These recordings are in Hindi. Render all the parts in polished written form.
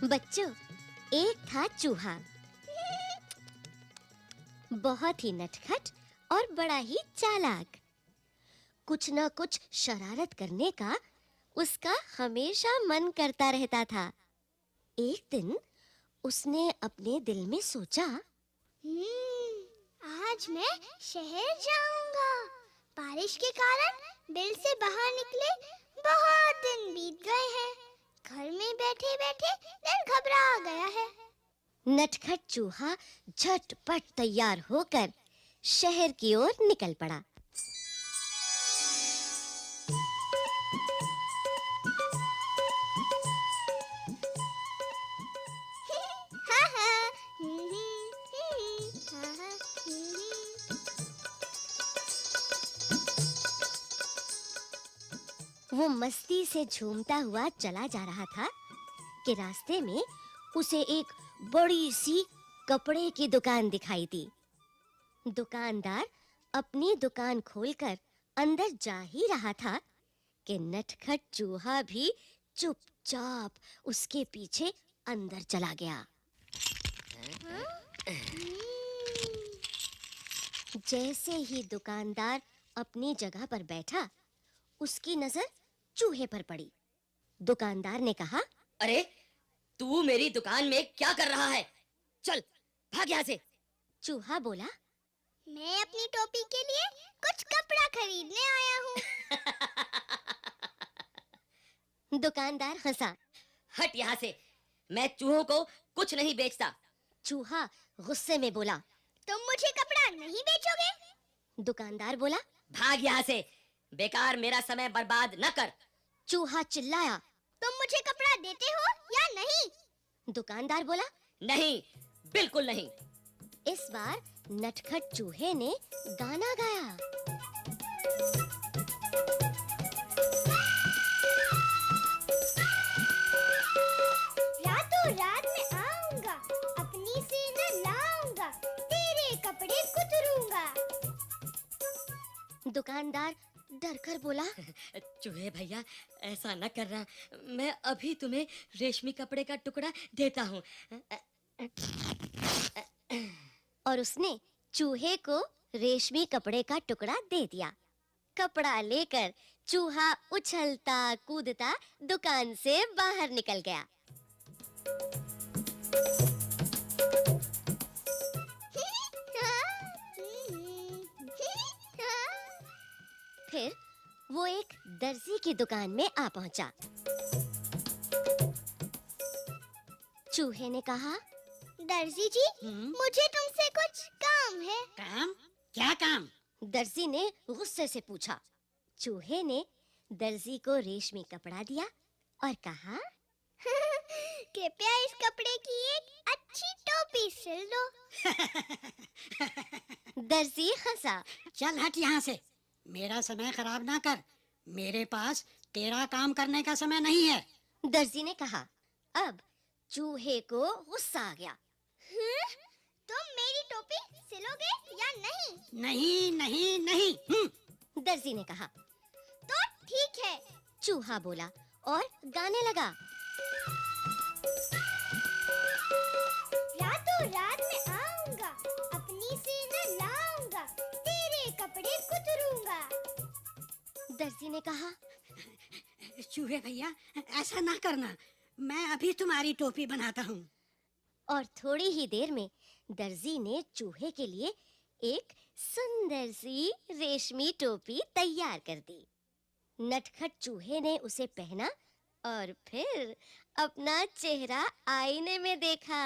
बच्चों, एक था चूहा, बहुत ही नटखट और बड़ा ही चालाक। कुछ न कुछ शरारत करने का उसका हमेशा मन करता रहता था। एक दिन उसने अपने दिल में सोचा, आज मैं शहर जाऊंगा। बारिश के कारण बिल से बाहर निकले बहुत दिन बीत गए हैं। घर में बैठे-बैठे दिल घबरा गया है। नटखट चूहा झटपट तैयार होकर शहर की ओर निकल पड़ा। वो मस्ती से झूमता हुआ चला जा रहा था कि रास्ते में उसे एक बड़ी सी कपड़े की दुकान दिखाई दी। दुकानदार अपनी दुकान खोलकर अंदर जा ही रहा था कि नटखट चूहा भी चुपचाप उसके पीछे अंदर चला गया। जैसे ही दुकानदार अपनी जगह पर बैठा, उसकी नजर चूहे पर पड़ी। दुकानदार ने कहा, अरे, तू मेरी दुकान में क्या कर रहा है? चल, भाग यहाँ से। चूहा बोला, मैं अपनी टोपी के लिए कुछ कपड़ा खरीदने आया हूँ। दुकानदार हंसा। हट यहाँ से, मैं चूहों को कुछ नहीं बेचता। चूहा गुस्से में बोला, तुम मुझे कपड़ा नहीं बेचोगे? दुकानदार बोला, भाग यहाँ से, बेकार मेरा समय बर्बाद न कर। चूहा चिल्लाया, तुम मुझे कपड़ा देते हो या नहीं? दुकानदार बोला, नहीं, बिल्कुल नहीं। इस बार नटखट चूहे ने गाना गाया। रातों रात मैं आऊंगा, अपनी से न लाऊंगा, तेरे कपड़े कुतरूंगा। दुकानदार डरकर बोला, चूहे भैया, ऐसा न करना, मैं अभी तुम्हें रेशमी कपड़े का टुकड़ा देता हूँ। और उसने चूहे को रेशमी कपड़े का टुकड़ा दे दिया। कपड़ा लेकर चूहा उछलता कूदता दुकान से बाहर निकल गया। फिर वो एक दर्जी की दुकान में आ पहुंचा। चूहे ने कहा, दर्जी जी, मुझे तुमसे कुछ काम है। काम? क्या काम? दर्जी ने गुस्से से पूछा। चूहे ने दर्जी को रेशमी कपड़ा दिया और कहा, कृपया इस कपड़े की एक अच्छी टोपी सिल दो। दर्जी हंसा। चल हट यहाँ से, मेरा समय खराब ना कर। मेरे पास तेरा काम करने का समय नहीं है। दर्जी ने कहा। अब चूहे को गुस्सा आ गया। तुम मेरी टोपी सिलोगे या नहीं? नहीं नहीं नहीं। दर्जी ने कहा। तो ठीक है, चूहा बोला और गाने लगा। रातों रात मैं आऊंगा, अपनी से न लाऊंगा, तेरे कपड़े कुतरूंगा। दर्जी ने कहा, चूहे भैया, ऐसा ना करना, मैं अभी तुम्हारी टोपी बनाता हूँ। और थोड़ी ही देर में दर्जी ने चूहे के लिए एक सुंदर सी रेशमी टोपी तैयार कर दी। नटखट चूहे ने उसे पहना और फिर अपना चेहरा आईने में देखा।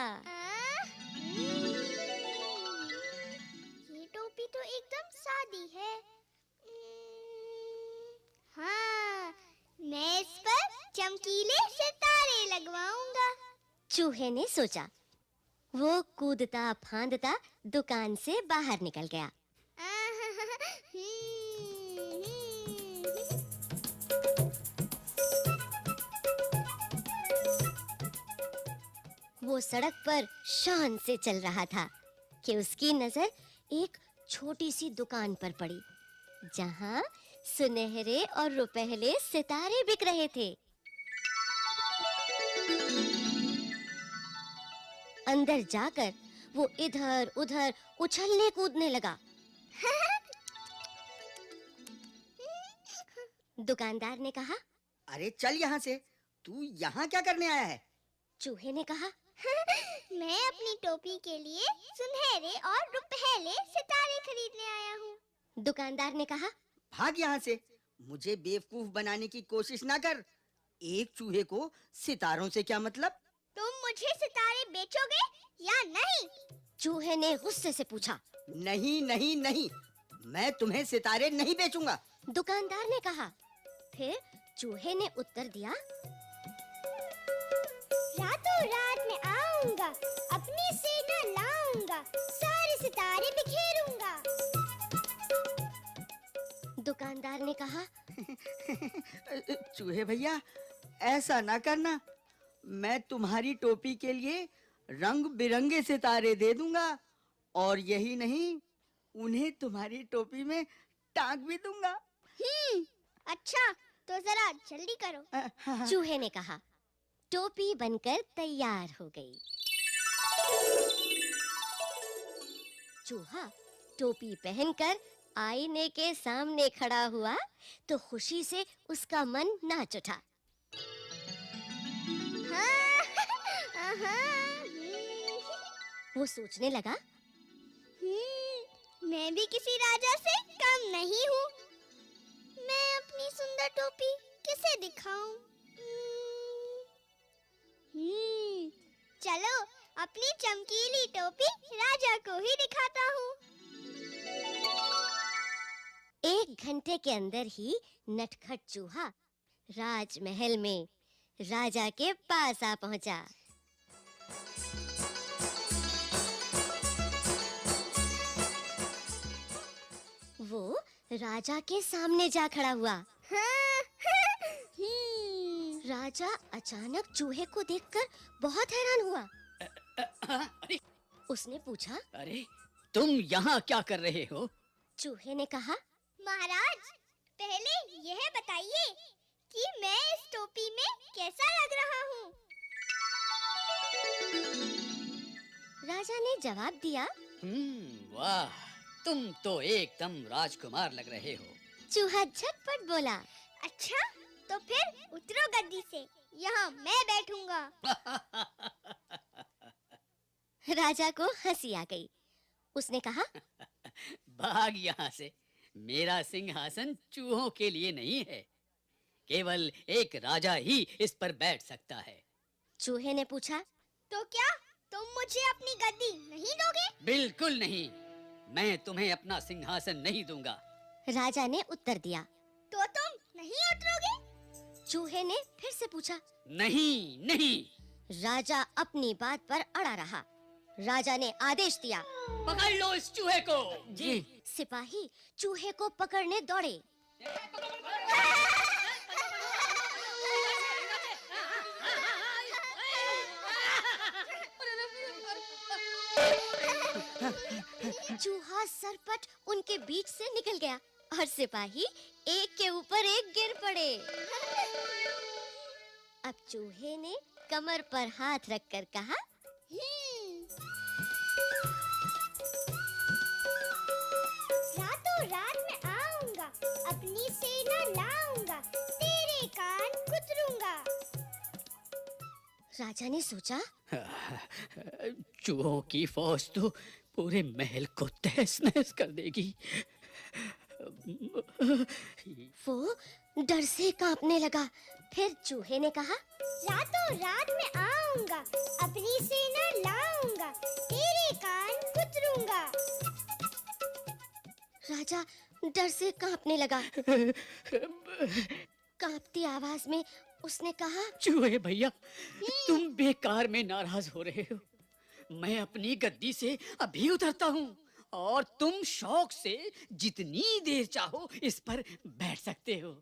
ये टोपी तो एकदम सादी है। हाँ, मैं इस पर चमकीले सितारे लगवाऊंगा। चूहे ने सोचा। वो कूदता फांदता दुकान से बाहर निकल गया। वो सड़क पर शान से चल रहा था कि उसकी नजर एक छोटी सी दुकान पर पड़ी, जहां सुनहरे और रुपहले सितारे बिक रहे थे। अंदर जाकर वो इधर-उधर उछलने कूदने लगा। दुकानदार ने कहा। अरे चल यहाँ से, तू यहाँ क्या करने आया है? चूहे ने कहा। मैं अपनी टोपी के लिए सुनहरे और रुपहले सितारे खरीदने आया हूँ। दुकानदार ने कहा। भाग यहाँ से, मुझे बेवकूफ बनाने की कोशिश ना कर। एक चूहे को सितारों से क्या मतलब? तुम मुझे सितारे बेचोगे या नहीं? चूहे ने गुस्से से पूछा। नहीं नहीं नहीं, मैं तुम्हें सितारे नहीं बेचूंगा। दुकानदार ने कहा। फिर चूहे ने उत्तर दिया। रातों रात में आऊंगा, अपनी सेना लाऊंगा, सारे सितारे बिखेरूंगा। दुकानदार ने कहा। चूहे भैया, ऐसा ना करना। मैं तुम्हारी टोपी के लिए रंग बिरंगे सितारे दे दूंगा, और यही नहीं, उन्हें तुम्हारी टोपी में टांग भी दूंगा। अच्छा, तो जरा जल्दी करो। चूहे ने कहा। टोपी बनकर तैयार हो गई। चूहा टोपी पहनकर आईने के सामने खड़ा हुआ तो खुशी से उसका मन नाच उठा। वो सोचने लगा। मैं भी किसी राजा से कम नहीं हूँ। मैं अपनी सुंदर टोपी किसे दिखाऊं? चलो, अपनी चमकीली टोपी राजा को ही दिखाता हूँ। 1 घंटे के अंदर ही नटखट चूहा राजमहल में राजा के पास आ पहुंचा। वो राजा के सामने जा खड़ा हुआ। राजा अचानक चूहे को देखकर बहुत हैरान हुआ। अरे उसने पूछा। अरे, तुम यहाँ क्या कर रहे हो? चूहे ने कहा। महाराज, पहले यह बताइए कि मैं इस टोपी में कैसा लग रहा हूँ? राजा ने जवाब दिया। वाह, तुम तो एकदम राजकुमार लग रहे हो। चूहा झटपट बोला। अच्छा, तो फिर उतरो गद्दी से, यहाँ मैं बैठूंगा। राजा को हंसी आ गई। उसने कहा। भाग यहाँ से, मेरा सिंहासन चूहों के लिए नहीं है। केवल एक राजा ही इस पर बैठ सकता है। चूहे ने पूछा। तो क्या तुम मुझे अपनी गद्दी नहीं दोगे? बिल्कुल नहीं, मैं तुम्हें अपना सिंहासन नहीं दूंगा। राजा ने उत्तर दिया। तो तुम नहीं उतरोगे? चूहे ने फिर से पूछा। नहीं नहीं। राजा अपनी बात पर अड़ा रहा। राजा ने आदेश दिया। पकड़ लो इस चूहे को। जी। सिपाही चूहे को पकड़ने दौड़े। चूहा सरपट उनके बीच से निकल गया और सिपाही एक के ऊपर एक गिर पड़े। अब चूहे ने कमर पर हाथ रखकर कहा। रातों रात में आऊंगा, अपनी सेना लाऊंगा, तेरे कान कुतरूंगा। राजा ने सोचा। चूहों की फौज तो पूरे महल को तहस नहस कर देगी। वो डर से कांपने लगा। फिर चूहे ने कहा। रातों रात में आऊंगा, अपनी सेना लाऊंगा, तेरे कान कुतरूंगा। राजा डर से कांपने लगा। कांपती आवाज में उसने कहा। चूहे भैया, तुम बेकार में नाराज हो रहे हो। मैं अपनी गद्दी से अभी उतरता हूँ और तुम शौक से जितनी देर चाहो इस पर बैठ सकते हो।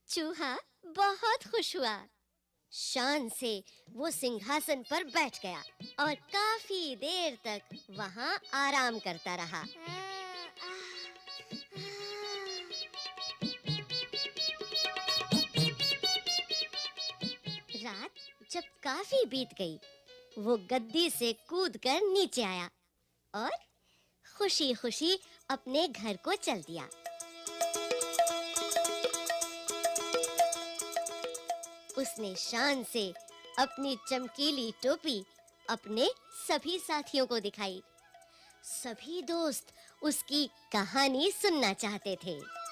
चूहा बहुत खुश हुआ। शान से वो सिंहासन पर बैठ गया और काफी देर तक वहाँ आराम करता रहा। रात जब काफी बीत गई, वो गद्दी से कूदकर नीचे आया और खुशी-खुशी अपने घर को चल दिया। उसने शान से अपनी चमकीली टोपी अपने सभी साथियों को दिखाई। सभी दोस्त उसकी कहानी सुनना चाहते थे।